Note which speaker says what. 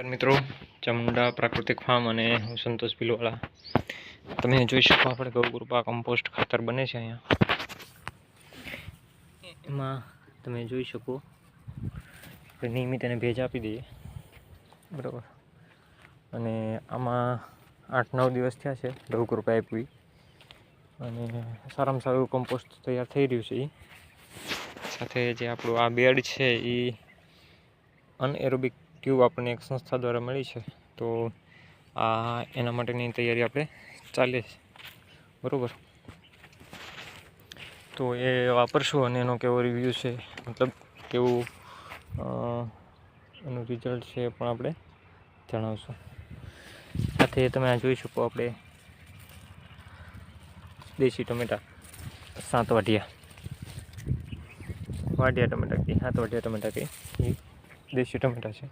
Speaker 1: મિત્રો, ચામુંડા પ્રાકૃતિક ફાર્મ અને હું સંતોષ ભીલવાળા. તમે જોઈ શકો આપણે ગૌકૃપા કમ્પોસ્ટ ખાતર બને છે અહીંયા. એમાં તમે જોઈ શકો આપણે નિયમિત એને ભેજ આપી દઈએ, બરાબર. અને આમાં 8-9 દિવસ થયા છે ગૌકૃપા આપવી, અને સારામાં સારું કમ્પોસ્ટ તૈયાર થઈ રહ્યું છે. એ સાથે જે આપણું આ બેડ છે એ અનએરોબિક ટ્યુબ આપણને એક સંસ્થા દ્વારા મળી છે, તો આ એના માટેની તૈયારી આપણે ચાલે છે, બરાબર. તો એ વાપરશું અને એનો કેવો રિવ્યૂ છે, મતલબ કેવું એનું રિઝલ્ટ છે એ પણ આપણે જણાવશું. સાથે તમે આ જોઈ શકો આપણે દેશી ટમેટા 7 વાટિયા ટમેટા કહી 7 વાટિયા ટમેટા કહી એ દેશી ટમેટા છે.